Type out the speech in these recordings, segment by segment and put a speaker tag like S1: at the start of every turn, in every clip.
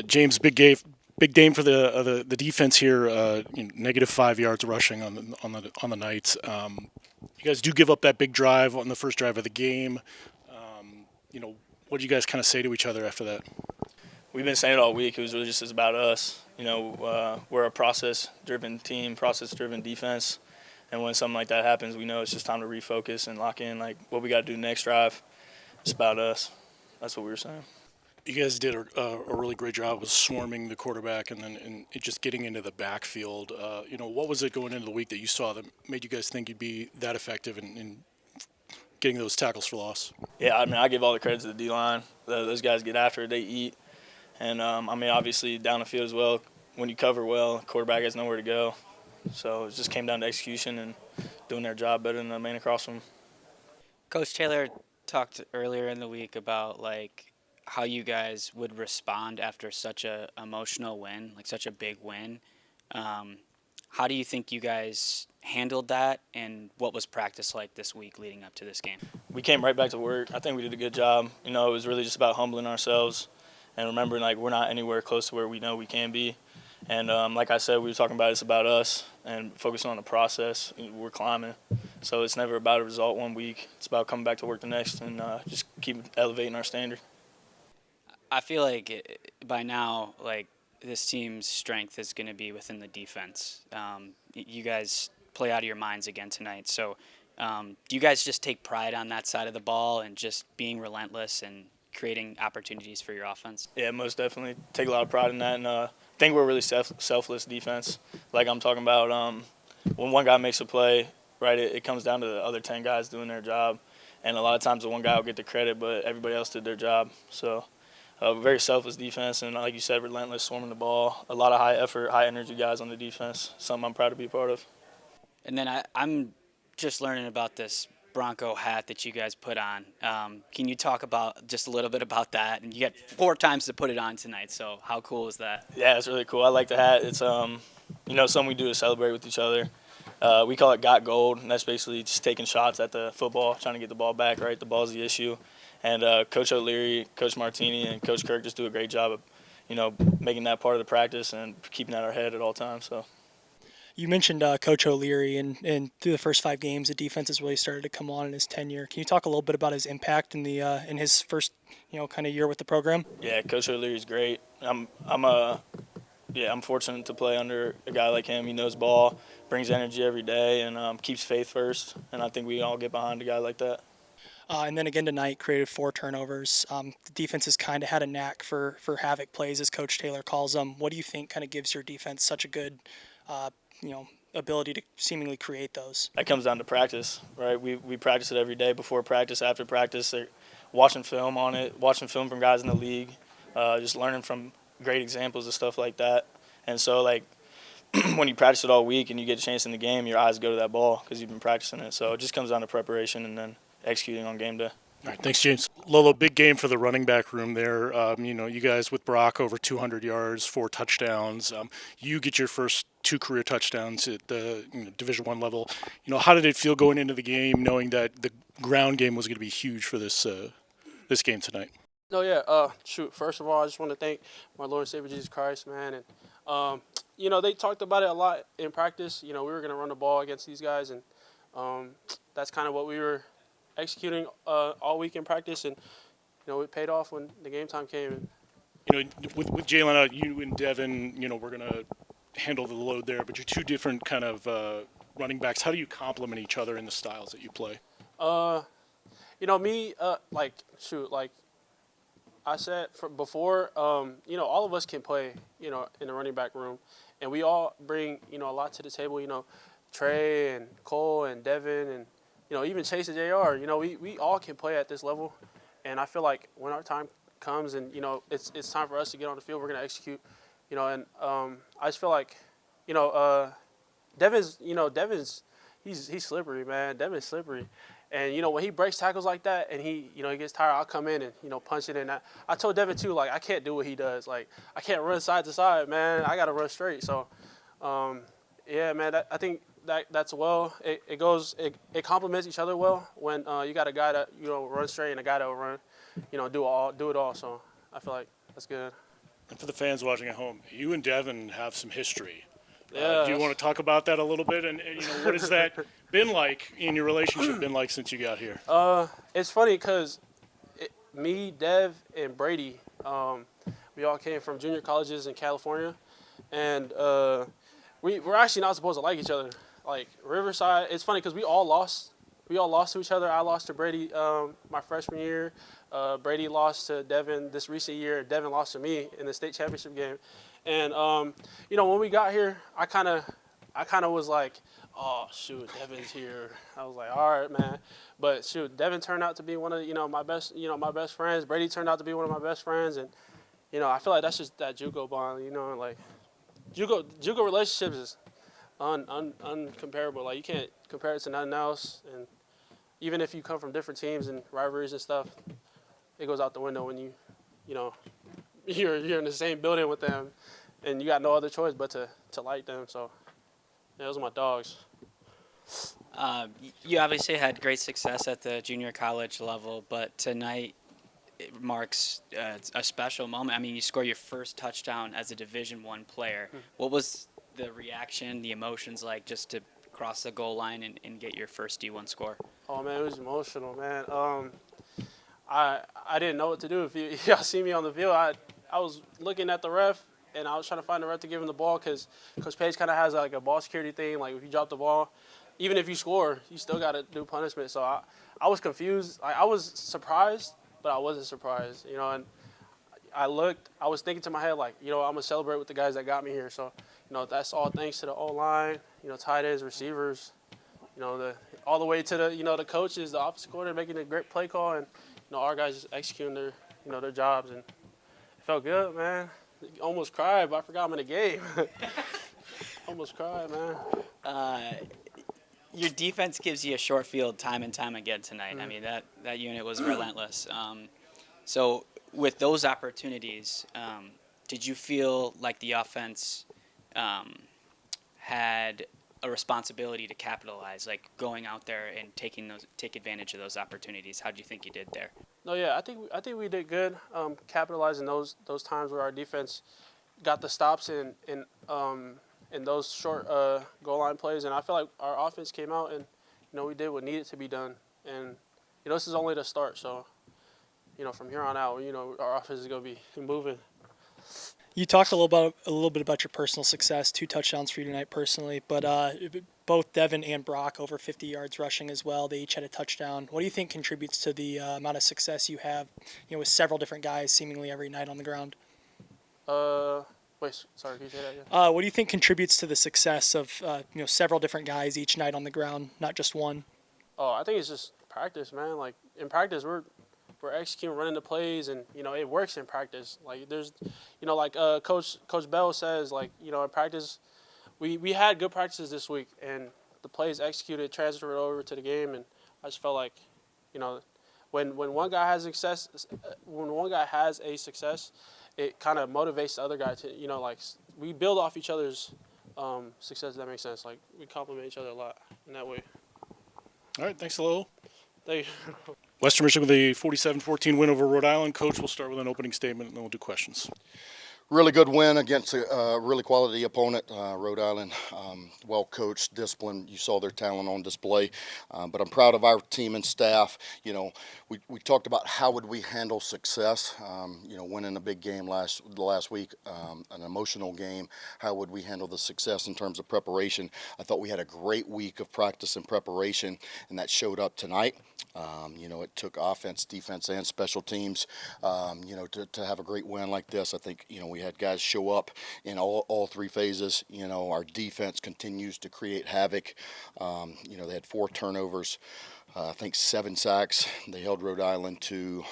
S1: James, big game for the defense here. Negative 5 yards rushing on the night. You guys do give up that big drive on the first drive of the game. What do you guys kind of say to each other after that?
S2: We've been saying it all week. It was really just about us. We're a process-driven team, process-driven defense, and when something like that happens, we know it's just time to refocus and lock in. Like what we got to do next drive. It's about us. That's what we were saying.
S1: You guys did a really great job of swarming the quarterback and it just getting into the backfield. What was it going into the week that you saw that made you guys think you'd be that effective in getting those tackles for loss?
S2: Yeah, I mean, I give all the credit to the D-line. Those guys get after it. They eat. And, obviously down the field as well, when you cover well, quarterback has nowhere to go. So it just came down to execution and doing their job better than the man across from them.
S3: Coach Taylor talked earlier in the week about how you guys would respond after such a emotional win, like such a big win. How do you think you guys handled that, and what was practice like this week leading up to this game?
S2: We came right back to work. I think we did a good job. It was really just about humbling ourselves and remembering we're not anywhere close to where we know we can be. And like I said, we were talking about it's about us and focusing on the process. We're climbing. So it's never about a result one week. It's about coming back to work the next and just keep elevating our standard.
S3: I feel like by now, this team's strength is going to be within the defense. You guys play out of your minds again tonight. So do you guys just take pride on that side of the ball and just being relentless and creating opportunities for your offense?
S2: Yeah, most definitely. Take a lot of pride in that. And I think we're really selfless defense. Like I'm talking about when one guy makes a play, right, it comes down to the other 10 guys doing their job. And a lot of times the one guy will get the credit, but everybody else did their job. So very selfless defense, and like you said, relentless, swarming the ball. A lot of high effort, high energy guys on the defense. Something I'm proud to be a part of.
S3: And then I'm just learning about this Bronco hat that you guys put on. Can you talk about just a little bit about that? And you get 4 times to put it on tonight, so how cool is that?
S2: Yeah, it's really cool. I like the hat. It's something we do to celebrate with each other. We call it Got Gold, and that's basically just taking shots at the football, trying to get the ball back, right? The ball's the issue. And Coach O'Leary, Coach Martini, and Coach Kirk just do a great job of, making that part of the practice and keeping that in our head at all times. So.
S4: You mentioned Coach O'Leary, and through the first 5 games, the defense has really started to come on in his tenure. Can you talk a little bit about his impact in his first, kind of year with the program?
S2: Yeah, Coach O'Leary's great. I'm fortunate to play under a guy like him. He knows ball, brings energy every day, and keeps faith first. And I think we all get behind a guy like that.
S4: And then again tonight, created 4 turnovers. The defense has kind of had a knack for havoc plays, as Coach Taylor calls them. What do you think kind of gives your defense such a good, ability to seemingly create those?
S2: That comes down to practice, right? We practice it every day, before practice, after practice. Watching film on it, watching film from guys in the league, just learning from great examples of stuff like that. And so, when you practice it all week and you get a chance in the game, your eyes go to that ball because you've been practicing it. So it just comes down to preparation and then executing on game day.
S1: All right, thanks, James. Lolo, big game for the running back room there. You guys with Brock over 200 yards, 4 touchdowns. You get your first 2 career touchdowns at the Division I level. How did it feel going into the game, knowing that the ground game was going to be huge for this game tonight?
S5: No, yeah. First of all, I just want to thank my Lord and Savior Jesus Christ, man. And they talked about it a lot in practice. We were going to run the ball against these guys, and that's kind of what we were executing all week in practice, and it paid off when the game time came.
S1: With Jalen out, you and Devin, we're gonna handle the load there, but you're 2 different kind of running backs. How do you complement each other in the styles that you play?
S5: Me, like I said before, all of us can play, in the running back room, and we all bring, a lot to the table. Trey and Cole and Devin and even Chase and JR, we all can play at this level. And I feel like when our time comes and, it's time for us to get on the field, we're going to execute, and I just feel like, Devin's, he's slippery, man. Devin's slippery. And, when he breaks tackles like that and he gets tired, I'll come in and, punch it in. I told Devin, too, I can't do what he does. I can't run side to side, man. I got to run straight. So, yeah, man, I think that's well. It complements each other well when you got a guy that run straight and a guy that will run, do it all. So I feel like that's good.
S1: And for the fans watching at home, you and Devin have some history.
S5: Yeah.
S1: Do you want to talk about that a little bit? And what has that been like in your relationship? Been like since you got here?
S5: It's funny because me, Dev, and Brady, we all came from junior colleges in California, and we're actually not supposed to like each other. Like Riverside, it's funny because we all lost. We all lost to each other. I lost to Brady my freshman year. Brady lost to Devin this recent year. Devin lost to me in the state championship game. And when we got here, I kind of was like, oh shoot, Devin's here. I was like, all right, man. But shoot, Devin turned out to be one of my best friends. Brady turned out to be one of my best friends, and I feel like that's just that JUCO bond. Like JUCO relationships is uncomparable. Like you can't compare it to nothing else. And even if you come from different teams and rivalries and stuff, it goes out the window when you're in the same building with them, and you got no other choice but to like them. So yeah, those are my dogs.
S3: You obviously had great success at the junior college level, but tonight it marks a special moment. I mean, you score your first touchdown as a Division I player. What was the reaction, the emotions like just to cross the goal line and get your first D1 score?
S5: Oh man, it was emotional, man. I didn't know what to do. If y'all see me on the field, I was looking at the ref, and I was trying to find the ref to give him the ball because Coach Page kind of has like a ball security thing. Like if you drop the ball, even if you score, you still got to do punishment. So I was confused. I was surprised, but I wasn't surprised. And I was thinking to my head like, I'm gonna celebrate with the guys that got me here. So that's all thanks to the O-line, tight ends, receivers, all the way to the coaches, the offensive coordinator making a great play call, and our guys just executing their jobs, and it felt good, man. Almost cried, but I forgot I'm in a game. Almost cried, man.
S3: Your defense gives you a short field time and time again tonight. I mean, that unit was relentless. So with those opportunities, did you feel like the offense had a responsibility to capitalize, like going out there and take advantage of those opportunities? How do you think you did there?
S5: No, yeah, I think we did good, capitalizing those times where our defense got the stops in those short goal line plays, and I feel like our offense came out and we did what needed to be done, and this is only the start. So from here on out, our offense is going to be moving.
S4: You talked a little bit about your personal success, 2 touchdowns for you tonight personally, but both Devin and Brock over 50 yards rushing as well. They each had a touchdown. What do you think contributes to the amount of success you have, with several different guys seemingly every night on the ground?
S5: Wait, sorry, can you say that again?
S4: What do you think contributes to the success of several different guys each night on the ground, not just one?
S5: Oh, I think it's just practice, man. Like in practice, we're executing, running the plays, and it works in practice. Like there's, like Coach Bell says, like in practice, we had good practices this week, and the plays executed, transferred over to the game, and I just felt like, when one guy has a success, it kind of motivates the other guy to, like we build off each other's success. If that makes sense. Like we compliment each other a lot in that way.
S1: All right, thanks, Lolo.
S5: Thank you.
S1: Western Michigan with a 47-14 win over Rhode Island. Coach, we'll start with an opening statement, and then we'll do questions.
S6: Really good win against a really quality opponent, Rhode Island. Well coached, disciplined. You saw their talent on display. But I'm proud of our team and staff. We talked about how would we handle success. Winning a big game last week, an emotional game. How would we handle the success in terms of preparation? I thought we had a great week of practice and preparation, and that showed up tonight. It took offense, defense, and special teams, to have a great win like this. I think, we had guys show up in all 3 phases. Our defense continues to create havoc. They had 4 turnovers, I think 7 sacks. They held Rhode Island to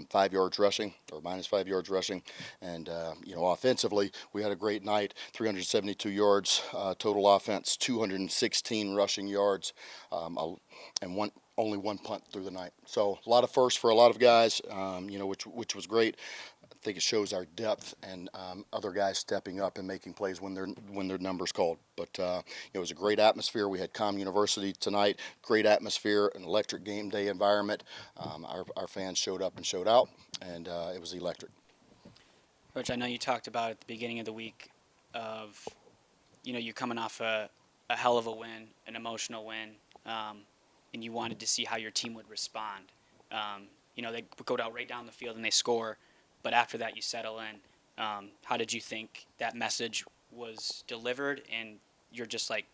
S6: 5 yards rushing, or minus 5 yards rushing. And, offensively, we had a great night, 372 yards total offense, 216 rushing yards, and only one punt through the night. So a lot of firsts for a lot of guys, which was great. I think it shows our depth and other guys stepping up and making plays when their number's called. But it was a great atmosphere. We had Com University tonight. Great atmosphere, an electric game day environment. Our fans showed up and showed out, and it was electric.
S3: Which I know you talked about at the beginning of the week of, you coming off a hell of a win, an emotional win, and you wanted to see how your team would respond. They go right down the field and they score, but after that you settle in. How did you think that message was delivered and you're just like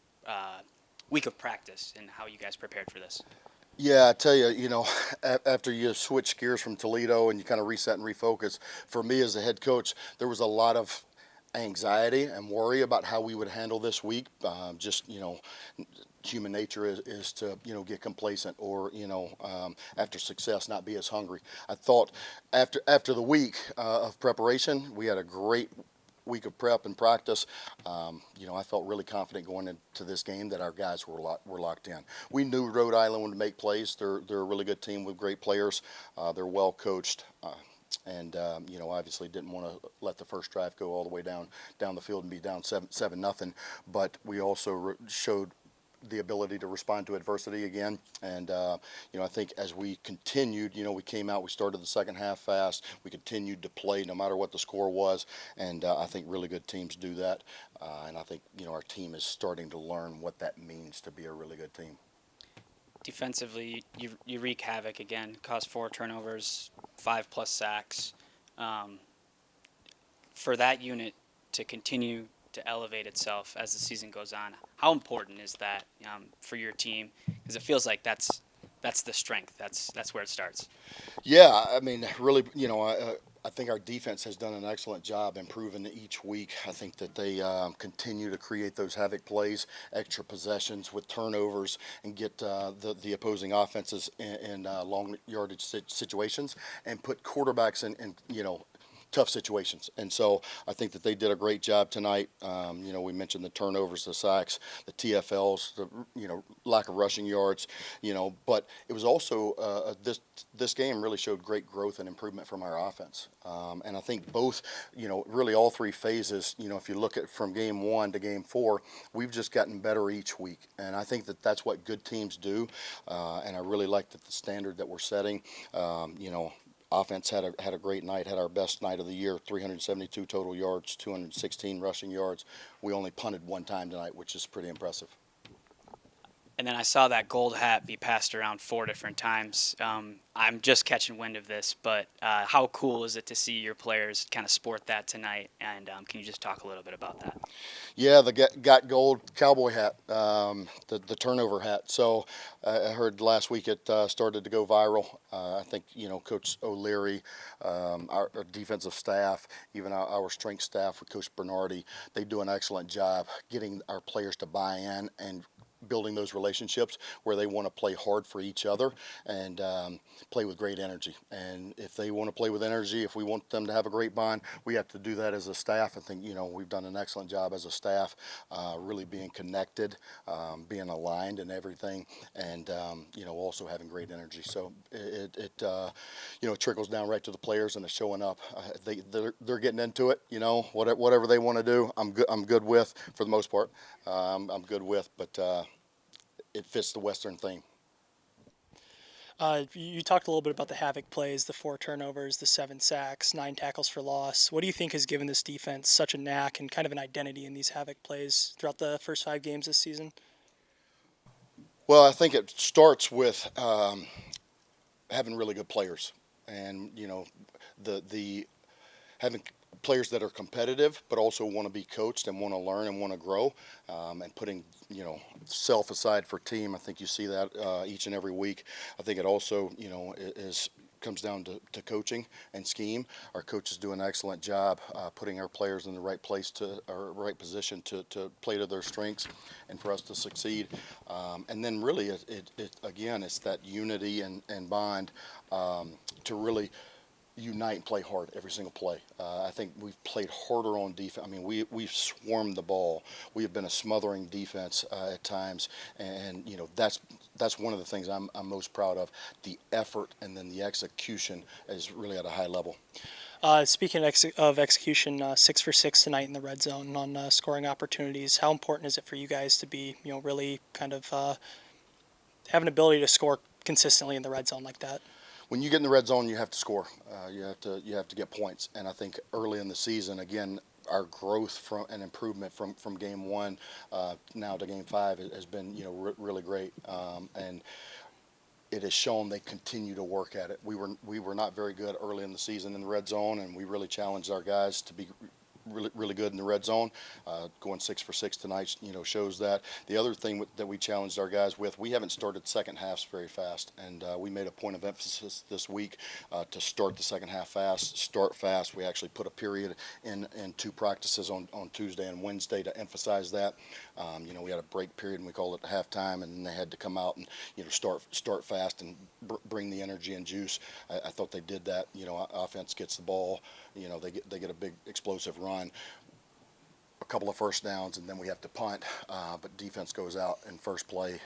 S3: week of practice and how you guys prepared for this?
S6: Yeah, I tell you, after you switch gears from Toledo and you kind of reset and refocus, for me as a head coach, there was a lot of anxiety and worry about how we would handle this week. Human nature is to, get complacent or, after success, not be as hungry. I thought after the week of preparation, we had a great week of prep and practice. I felt really confident going into this game that our guys were locked in. We knew Rhode Island would make plays. They're a really good team with great players. They're well coached. And obviously didn't want to let the first drive go all the way down the field and be down 7-0. But we also showed the ability to respond to adversity again. And, I think as we continued, we came out, we started the second half fast. We continued to play no matter what the score was. And I think really good teams do that. And I think, our team is starting to learn what that means to be a really good team.
S3: Defensively, you wreak havoc again, caused 4 turnovers, 5+ sacks. For that unit to continue to elevate itself as the season goes on, how important is that for your team? Because it feels like that's the strength. That's where it starts.
S6: Yeah, I mean, really, I think our defense has done an excellent job improving each week. I think that they continue to create those havoc plays, extra possessions with turnovers, and get the opposing offenses in long yardage situations and put quarterbacks in tough situations. And so I think that they did a great job tonight. We mentioned the turnovers, the sacks, the TFLs, the lack of rushing yards, but it was also this game really showed great growth and improvement from our offense. And I think both, really all 3 phases, if you look at from game 1 to game 4, we've just gotten better each week. And I think that that's what good teams do. And I really like that the standard that we're setting, offense had a great night, had our best night of the year, 372 total yards, 216 rushing yards. We only punted 1 time tonight, which is pretty impressive.
S3: And then I saw that gold hat be passed around 4 different times. I'm just catching wind of this, but how cool is it to see your players kind of sport that tonight? And can you just talk a little bit about that?
S6: Yeah, the got gold cowboy hat, the turnover hat. So I heard last week it started to go viral. I think, Coach O'Leary, our defensive staff, even our strength staff with Coach Bernardi, they do an excellent job getting our players to buy in and building those relationships where they want to play hard for each other and play with great energy. And if they want to play with energy, if we want them to have a great bond, we have to do that as a staff. I think, we've done an excellent job as a staff, really being connected, being aligned and everything, and, also having great energy. So it trickles down right to the players and it's showing up. They're getting into it, whatever they want to do, I'm good with for the most part. I'm good with, but it fits the Western theme.
S4: You talked a little bit about the havoc plays, the 4 turnovers, the 7 sacks, 9 tackles for loss. What do you think has given this defense such a knack and kind of an identity in these havoc plays throughout the first 5 games this season?
S6: Well, I think it starts with having really good players, and the having players that are competitive but also want to be coached and want to learn and want to grow, and putting self aside for team. I think you see that each and every week. I think it also comes down to coaching and scheme. Our coaches do an excellent job putting our players in the right place or right position to play to their strengths and for us to succeed. And then really it's that unity and bond to really unite and play hard every single play. I think we've played harder on defense. I mean, we've swarmed the ball. We have been a smothering defense at times, and that's one of the things I'm most proud of. The effort and then the execution is really at a high level.
S4: Speaking of execution, 6 for 6 tonight in the red zone on scoring opportunities. How important is it for you guys to be, really kind of have an ability to score consistently in the red zone like that?
S6: when you get in the red zone, you have to score. You have to get points. And I think early in the season, again, our growth from and improvement from game one now to game five has been really great. And it has shown they continue to work at it. We were not very good early in the season in the red zone, and we really challenged our guys to be really good in the red zone. Going 6 for 6 tonight, shows that. The other thing that we challenged our guys with, we haven't started second halves very fast, and we made a point of emphasis this week to start the second half fast, start fast. We actually put a period in 2 practices on Tuesday and Wednesday to emphasize that. We had a break period, and we called it halftime, and they had to come out and start fast and bring the energy and juice. I thought they did that. Offense gets the ball, they get a big explosive run, a couple of first downs, and then we have to punt. But defense goes out in first play,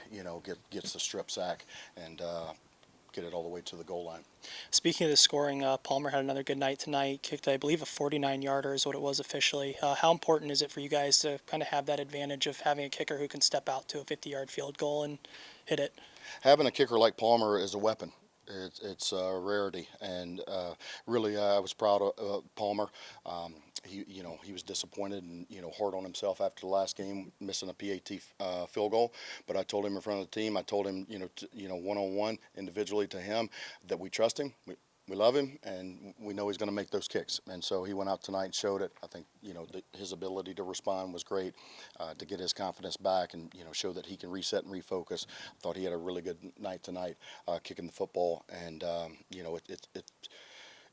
S6: gets the strip sack and get it all the way to the goal line.
S4: Speaking of the scoring, Palmer had another good night tonight. Kicked, I believe, a 49-yarder is what it was officially. How important is it for you guys to kind of have that advantage of having a kicker who can step out to a 50-yard field goal and hit it?
S6: Having a kicker like Palmer is a weapon. It's a rarity, and really I was proud of Palmer. He was disappointed and hard on himself after the last game, missing a PAT field goal. But I told him in front of the team, I told him one-on-one individually to him that we trust him. We love him, and we know he's going to make those kicks. And so he went out tonight and showed it. I think his ability to respond was great, to get his confidence back and show that he can reset and refocus. I thought he had a really good night tonight, kicking the football, and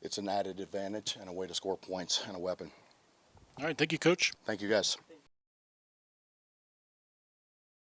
S6: it's an added advantage and a way to score points and a weapon.
S1: All right, thank you, Coach.
S6: Thank you, guys.